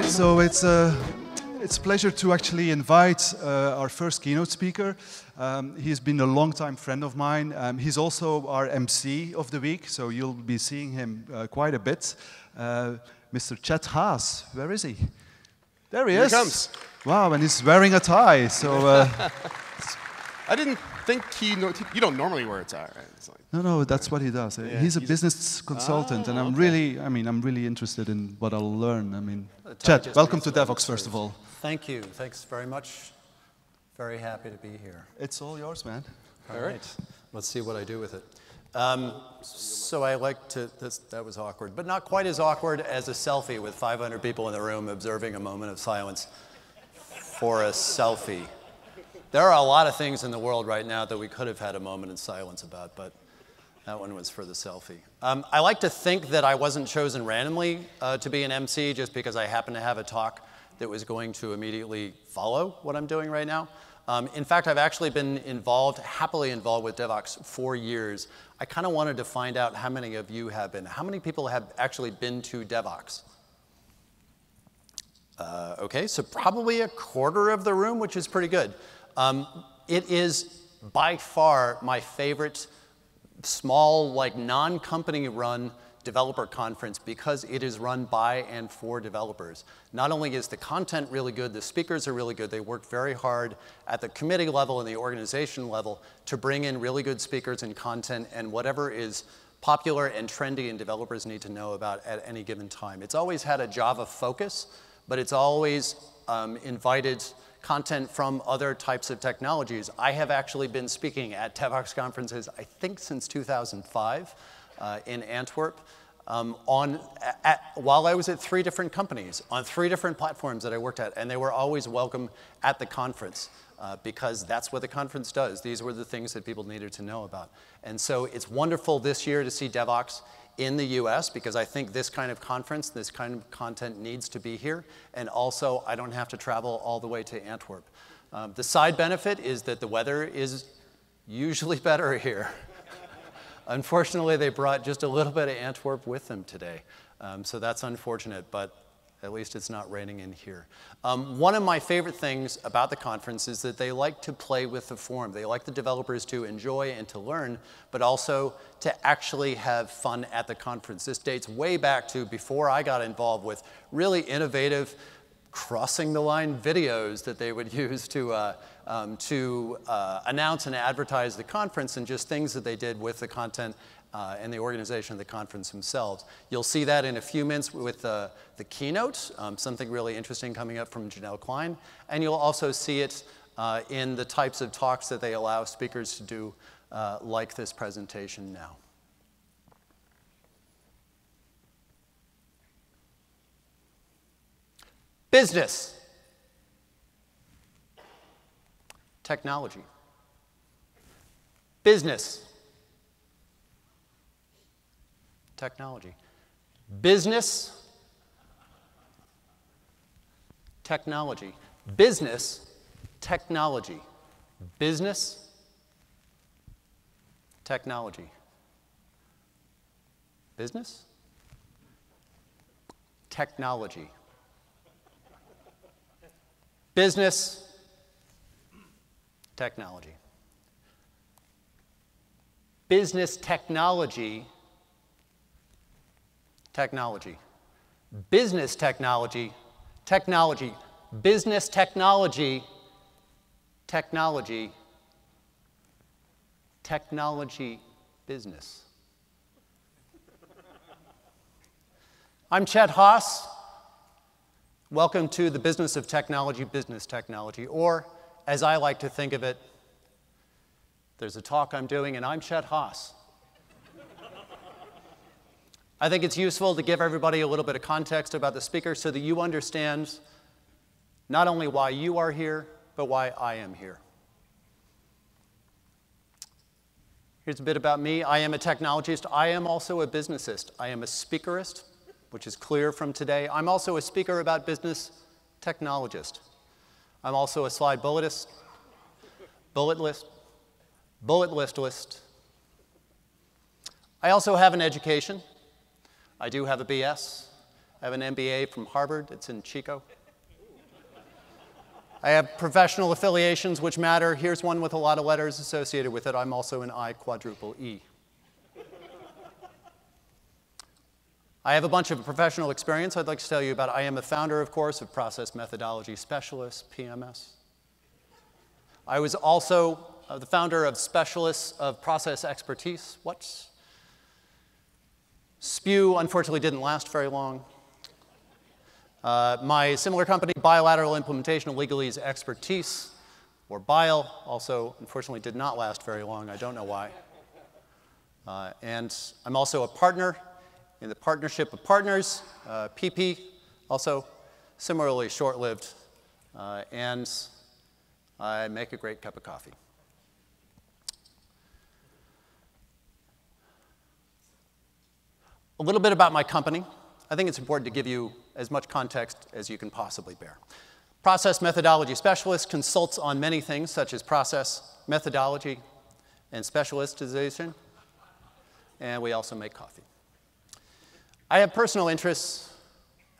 right, so it's a pleasure to actually invite our first keynote speaker. He's been a long-time friend of mine. He's also our MC of the week, so you'll be seeing him quite a bit. Mr. Chet Haase, where is he? There he is. Here he comes. Wow, and he's wearing a tie, so... I didn't think you don't normally wear a tie, right? It's like, No, that's what he does. Yeah, he's a business consultant, and I'm really interested in what I'll learn. I mean, Chet, Chet, welcome to Devox, first of all. Thank you. Thanks very much. Very happy to be here. It's all yours, man. All right. Let's see what I do with it. So I like to, that was awkward, but not quite as awkward as a selfie with 500 people in the room observing a moment of silence for a selfie. There are a lot of things in the world right now that we could have had a moment of silence about, but that one was for the selfie. I like to think that I wasn't chosen randomly to be an MC just because I happen to have a talk that was going to immediately follow what I'm doing right now. In fact, I've actually been happily involved with Devox for years. I kind of wanted to find out how many of you have been. How many people have actually been to Devox? Okay, so probably a quarter of the room, which is pretty good. It is by far my favorite small, like non-company run developer conference because it is run by and for developers. Not only is the content really good, the speakers are really good, they work very hard at the committee level and the organization level to bring in really good speakers and content and whatever is popular and trendy and developers need to know about at any given time. It's always had a Java focus, but it's always invited content from other types of technologies. I have actually been speaking at Devox conferences, I think since 2005 in Antwerp, while I was at 3 different companies, on 3 different platforms that I worked at, and they were always welcome at the conference because that's what the conference does. These were the things that people needed to know about. And so it's wonderful this year to see Devox in the US because I think this kind of conference, this kind of content needs to be here. And also, I don't have to travel all the way to Antwerp. The side benefit is that the weather is usually better here. Unfortunately, they brought just a little bit of Antwerp with them today. So that's unfortunate, but at least it's not raining in here. One of my favorite things about the conference is that they like to play with the forum. They like the developers to enjoy and to learn, but also to actually have fun at the conference. This dates way back to before I got involved with really innovative crossing the line videos that they would use to announce and advertise the conference and just things that they did with the content and the organization of the conference themselves. You'll see that in a few minutes with the keynote, something really interesting coming up from Janelle Klein. And you'll also see it in the types of talks that they allow speakers to do, like this presentation now. Business. Technology. Business. Technology. Business. Technology. Business. Technology. Business. Technology. Business. Technology. Business. Technology. Business technology. Technology. Business technology. Technology. Business technology. Technology. Technology business. I'm Chet Haase. Welcome to the business of technology, business technology, or as I like to think of it, there's a talk I'm doing and I'm Chet Haase. I think it's useful to give everybody a little bit of context about the speaker so that you understand not only why you are here, but why I am here. Here's a bit about me. I am a technologist. I am also a businessist. I am a speakerist, which is clear from today. I'm also a speaker about business technologist. I'm also a slide bullet list. I also have an education. I do have a BS. I have an MBA from Harvard. It's in Chico. I have professional affiliations which matter. Here's one with a lot of letters associated with it. I'm also an IEEE. I have a bunch of professional experience I'd like to tell you about. I am a founder, of course, of Process Methodology Specialists, PMS. I was also the founder of Specialists of Process Expertise. What? SPEW, unfortunately, didn't last very long. My similar company, Bilateral Implementation of Legalese Expertise, or BILE, also unfortunately did not last very long. I don't know why. And I'm also a partner in the Partnership of Partners, PP, also similarly short-lived. And I make a great cup of coffee. A little bit about my company. I think it's important to give you as much context as you can possibly bear. Process Methodology Specialist consults on many things, such as process, methodology, and specialization. And we also make coffee. I have personal interests.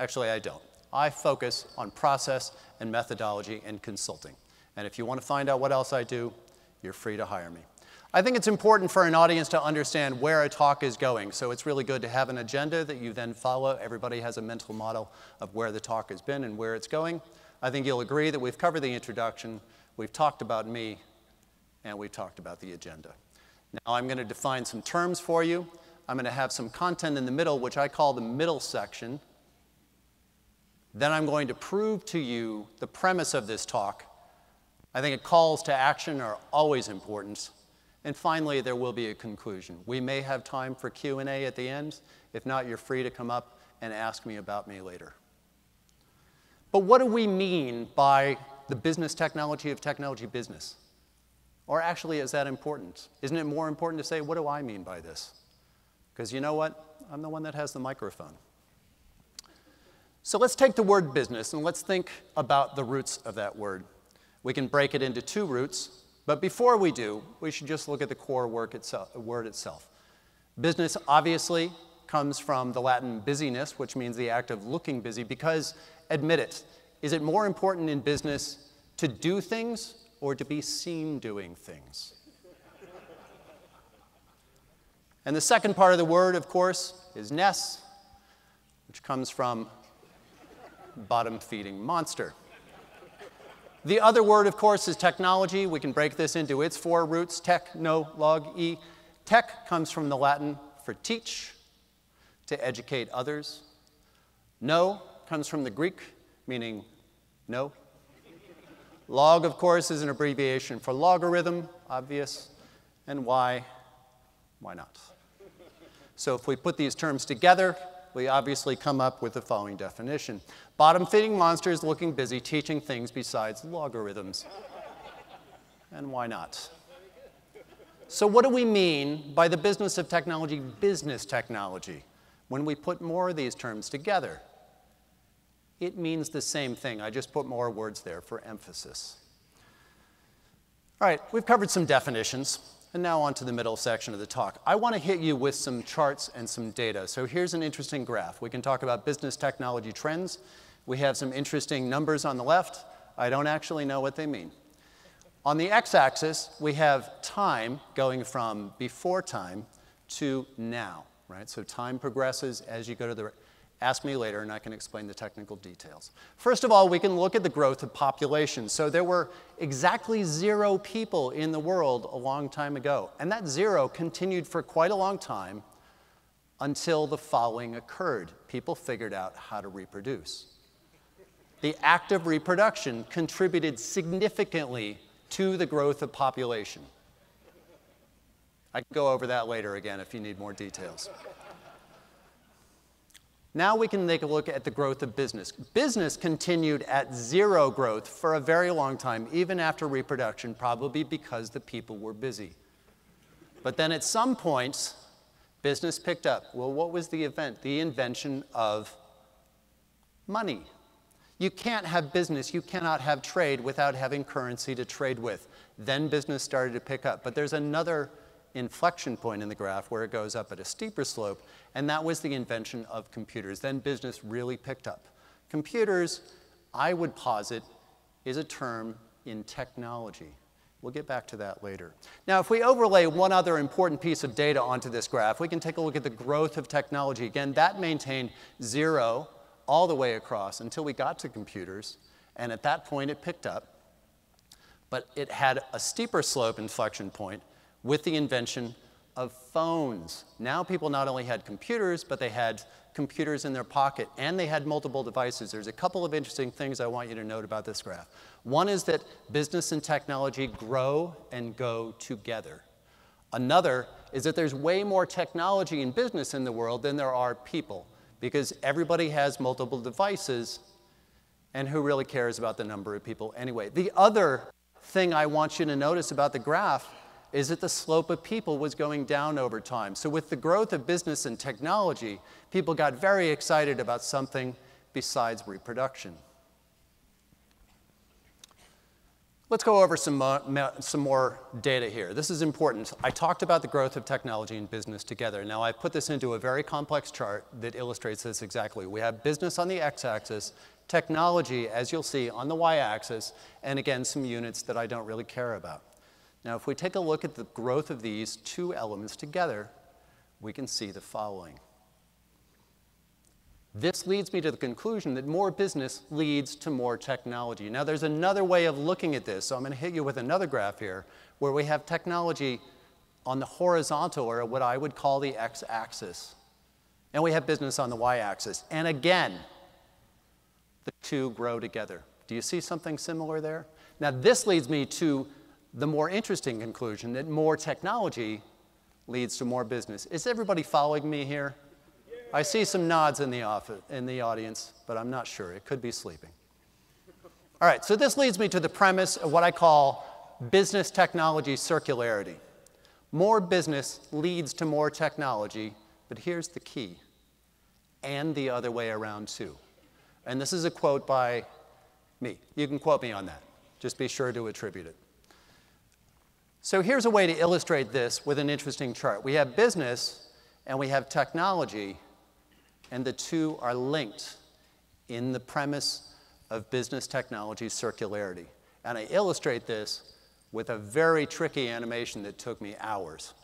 Actually, I don't. I focus on process and methodology and consulting. And if you want to find out what else I do, you're free to hire me. I think it's important for an audience to understand where a talk is going. So it's really good to have an agenda that you then follow. Everybody has a mental model of where the talk has been and where it's going. I think you'll agree that we've covered the introduction, we've talked about me, and we've talked about the agenda. Now I'm going to define some terms for you. I'm going to have some content in the middle, which I call the middle section. Then I'm going to prove to you the premise of this talk. I think calls to action are always important. And finally, there will be a conclusion. We may have time for Q&A at the end. If not, you're free to come up and ask me about me later. But what do we mean by the business technology of technology business? Or actually, is that important? Isn't it more important to say, what do I mean by this? Because you know what? I'm the one that has the microphone. So let's take the word business and let's think about the roots of that word. We can break it into two roots. But before we do, we should just look at the core word itself. Business obviously comes from the Latin busyness, which means the act of looking busy, because, admit it, is it more important in business to do things or to be seen doing things? And the second part of the word, of course, is ness, which comes from bottom-feeding monster. The other word, of course, is technology. We can break this into its four roots, technology. Tech comes from the Latin for teach, to educate others. No comes from the Greek, meaning no. Log, of course, is an abbreviation for logarithm, obvious. And why not? So if we put these terms together, we obviously come up with the following definition. Bottom-feeding monsters looking busy teaching things besides logarithms. And why not? So what do we mean by the business of technology, business technology? When we put more of these terms together, it means the same thing. I just put more words there for emphasis. All right, we've covered some definitions. And now on to the middle section of the talk. I want to hit you with some charts and some data. So here's an interesting graph. We can talk about business technology trends. We have some interesting numbers on the left. I don't actually know what they mean. On the x-axis, we have time going from before time to now, right? So time progresses as you go to the Ask me later, and I can explain the technical details. First of all, we can look at the growth of population. So there were exactly 0 people in the world a long time ago. And that 0 continued for quite a long time until the following occurred. People figured out how to reproduce. The act of reproduction contributed significantly to the growth of population. I can go over that later again if you need more details. Now we can take a look at the growth of business. Business continued at 0 growth for a very long time, even after reproduction, probably because the people were busy. But then at some point, business picked up. Well, what was the event? The invention of money. You can't have business, you cannot have trade without having currency to trade with. Then business started to pick up. But there's another inflection point in the graph where it goes up at a steeper slope, and that was the invention of computers. Then business really picked up. Computers, I would posit, is a term in technology. We'll get back to that later. Now, if we overlay one other important piece of data onto this graph, we can take a look at the growth of technology. Again, that maintained 0 all the way across until we got to computers, and at that point it picked up. But it had a steeper slope inflection point with the invention of phones. Now people not only had computers, but they had computers in their pocket, and they had multiple devices. There's a couple of interesting things I want you to note about this graph. One is that business and technology grow and go together. Another is that there's way more technology in business in the world than there are people, because everybody has multiple devices, and who really cares about the number of people anyway? The other thing I want you to notice about the graph is that the slope of people was going down over time. So with the growth of business and technology, people got very excited about something besides reproduction. Let's go over some more data here. This is important. I talked about the growth of technology and business together. Now, I put this into a very complex chart that illustrates this exactly. We have business on the x-axis, technology, as you'll see, on the y-axis, and again, some units that I don't really care about. Now, if we take a look at the growth of these two elements together, we can see the following. This leads me to the conclusion that more business leads to more technology. Now, there's another way of looking at this, so I'm going to hit you with another graph here, where we have technology on the horizontal, or what I would call the x-axis. And we have business on the y-axis. And again, the two grow together. Do you see something similar there? Now, this leads me to the more interesting conclusion that more technology leads to more business. Is everybody following me here? I see some nods in the audience, but I'm not sure. It could be sleeping. All right, so this leads me to the premise of what I call business technology circularity. More business leads to more technology, but here's the key, and the other way around too. And this is a quote by me. You can quote me on that. Just be sure to attribute it. So here's a way to illustrate this with an interesting chart. We have business and we have technology, and the two are linked in the premise of business technology circularity. And I illustrate this with a very tricky animation that took me hours.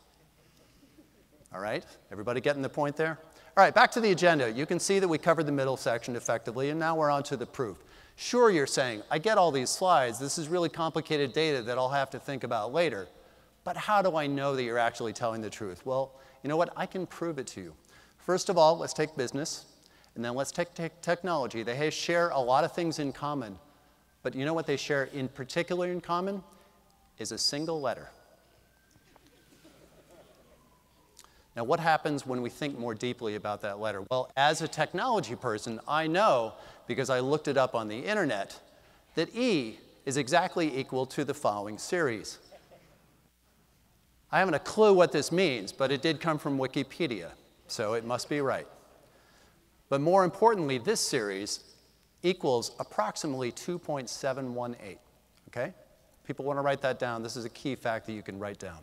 All right? Everybody getting the point there? All right, back to the agenda. You can see that we covered the middle section effectively, and now we're on to the proof. Sure, you're saying, I get all these slides. This is really complicated data that I'll have to think about later. But how do I know that you're actually telling the truth? Well, you know what? I can prove it to you. First of all, let's take business, and then let's take technology. They share a lot of things in common. But you know what they share in particular in common? Is a single letter. Now, what happens when we think more deeply about that letter? Well, as a technology person, I know, because I looked it up on the internet, that E is exactly equal to the following series. I haven't a clue what this means, but it did come from Wikipedia, so it must be right. But more importantly, this series equals approximately 2.718, okay? People want to write that down. This is a key fact that you can write down.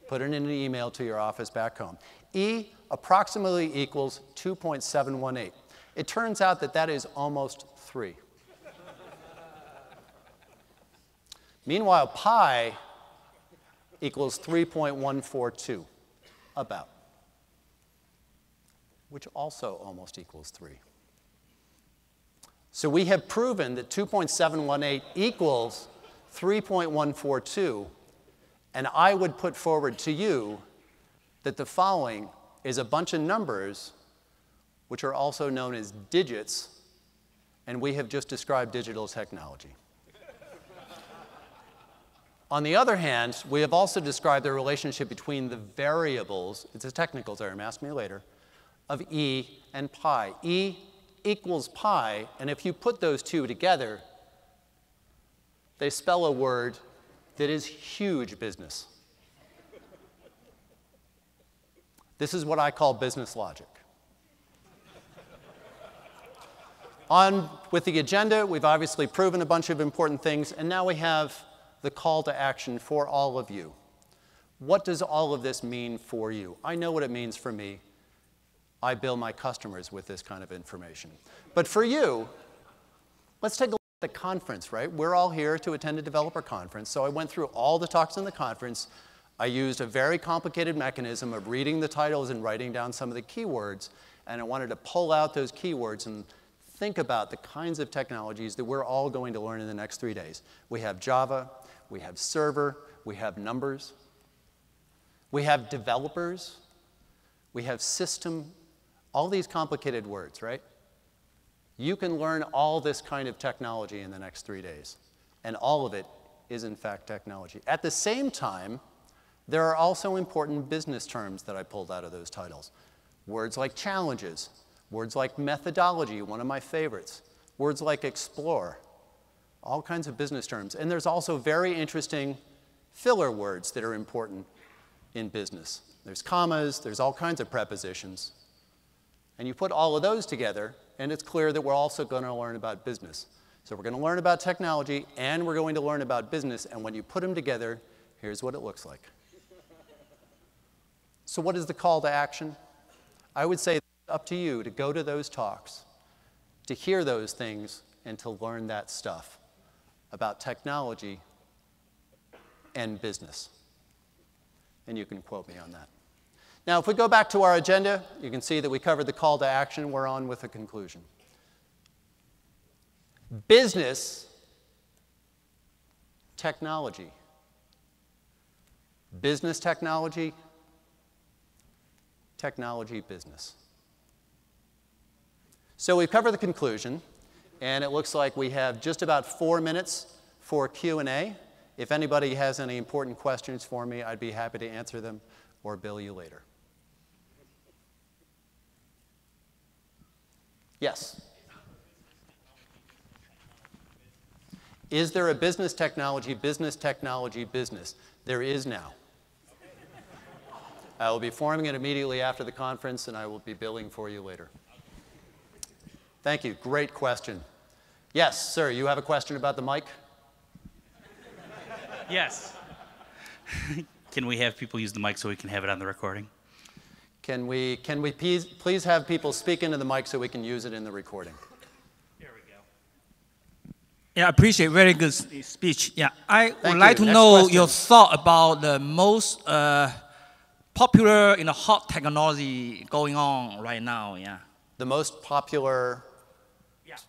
Put it in an email to your office back home. E approximately equals 2.718. It turns out that that is almost 3. Meanwhile, pi equals 3.142, about, which also almost equals 3. So we have proven that 2.718 equals 3.142, and I would put forward to you that the following is a bunch of numbers which are also known as digits, and we have just described digital technology. On the other hand, we have also described the relationship between the variables, it's a technical term, ask me later, of E and pi. E equals pi, and if you put those two together, they spell a word that is huge business. This is what I call business logic. On with the agenda, we've obviously proven a bunch of important things, and now we have the call to action for all of you. what does all of this mean for you? I know what it means for me. I bill my customers with this kind of information. But for you, let's take a look at the conference, right? We're all here to attend a developer conference, so I went through all the talks in the conference. I used a very complicated mechanism of reading the titles and writing down some of the keywords, and I wanted to pull out those keywords and think about the kinds of technologies that we're all going to learn in the next 3 days. We have Java, we have server, we have numbers, we have developers, we have system, all these complicated words, right? You can learn all this kind of technology in the next 3 days, and all of it is in fact technology. At the same time, there are also important business terms that I pulled out of those titles. Words like challenges, words like methodology, one of my favorites, words like explore, all kinds of business terms. And there's also very interesting filler words that are important in business. There's commas, there's all kinds of prepositions. And you put all of those together, and it's clear that we're also going to learn about business. So we're going to learn about technology, and we're going to learn about business, and when you put them together, here's what it looks like. So what is the call to action? I would say it's up to you to go to those talks, to hear those things, and to learn that stuff about technology and business. And you can quote me on that. Now, if we go back to our agenda, you can see that we covered the call to action. We're on with the conclusion. Business, technology. Business technology, technology business. So we've covered the conclusion, and it looks like we have just about 4 minutes for Q&A. If anybody has any important questions for me, I'd be happy to answer them or bill you later. Yes? Is there a business technology, business technology, business? There is now. I will be forming it immediately after the conference, and I will be billing for you later. Thank you. Great question. Yes, sir, you have a question about the mic? Yes. Can we have people use the mic so we can have it on the recording? Can we please have people speak into the mic so we can use it in the recording? There we go. Yeah, I appreciate very good speech. Yeah, I would Thank like you. to Next know question. your thought about the most popular, hot technology going on right now. Yeah. The most popular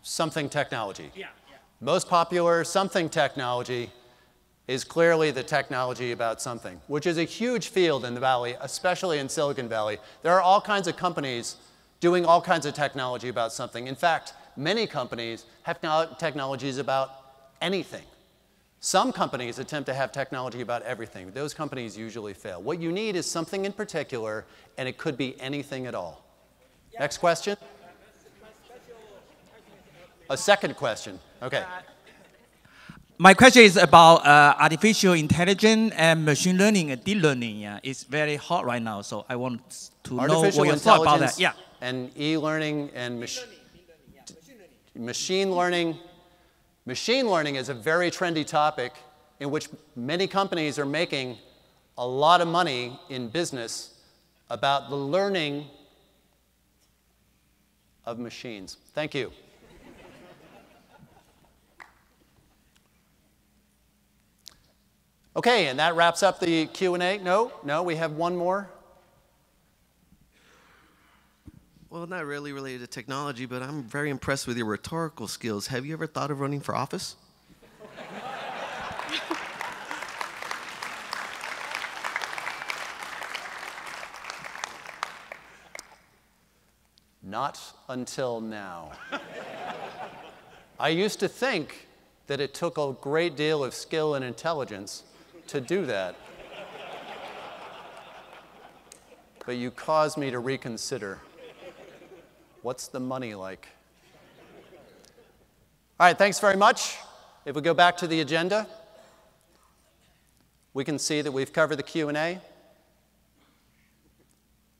something technology. Yeah. Most popular something technology is clearly the technology about something, which is a huge field in the Valley, especially in Silicon Valley. There are all kinds of companies doing all kinds of technology about something. In fact, many companies have technologies about anything. Some companies attempt to have technology about everything. Those companies usually fail. What you need is something in particular, and it could be anything at all. Next question? A second question. Okay. My question is about artificial intelligence and machine learning and deep learning. Yeah, it's very hot right now, so I want to know what your thought about that. Yeah. And e-learning and machine learning. Machine learning is a very trendy topic in which many companies are making a lot of money in business about the learning of machines. Thank you. Okay, and that wraps up the Q&A. No, we have one more. Well, not really related to technology, but I'm very impressed with your rhetorical skills. Have you ever thought of running for office? Not until now. I used to think that it took a great deal of skill and intelligence to do that. But you caused me to reconsider. What's the money like? All right, thanks very much. If we go back to the agenda, we can see that we've covered the Q&A.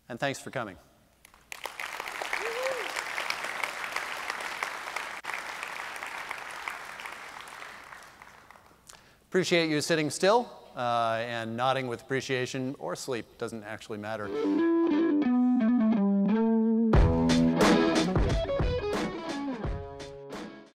And thanks for coming. Appreciate you sitting still. and nodding with appreciation or sleep, doesn't actually matter.